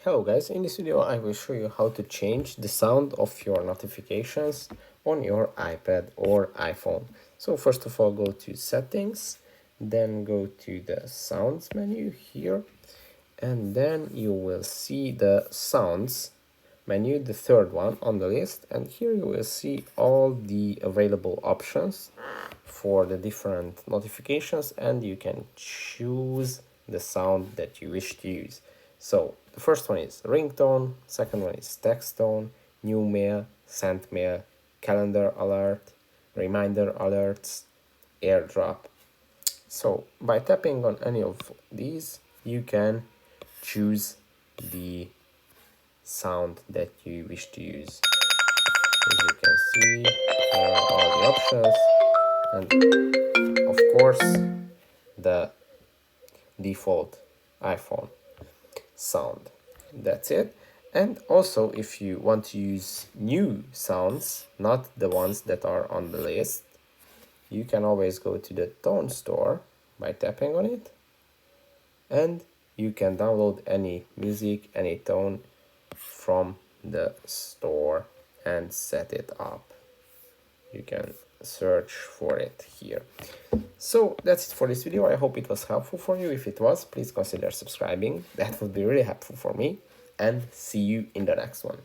Hello guys, in this video I will show you how to change the sound of your notifications on your iPad or iPhone. So first of all, go to settings, then go to the sounds menu here, and then you will see the sounds menu, the third one on the list, and here you will see all the available options for the different notifications, and you can choose the sound that you wish to use. So the first one is ringtone, second one is text tone, new mail, sent mail, calendar alert, reminder alerts, airdrop. So by tapping on any of these, you can choose the sound that you wish to use. As you can see, here are all the options, and of course the default iPhone sound. That's it. And also, if you want to use new sounds, not the ones that are on the list, you can always go to the tone store by tapping on it, and you can download any music, any tone from the store and set it up. You can search for it here. So that's it for this video. I hope it was helpful for you. If it was, please consider subscribing. That would be really helpful for me. And see you in the next one.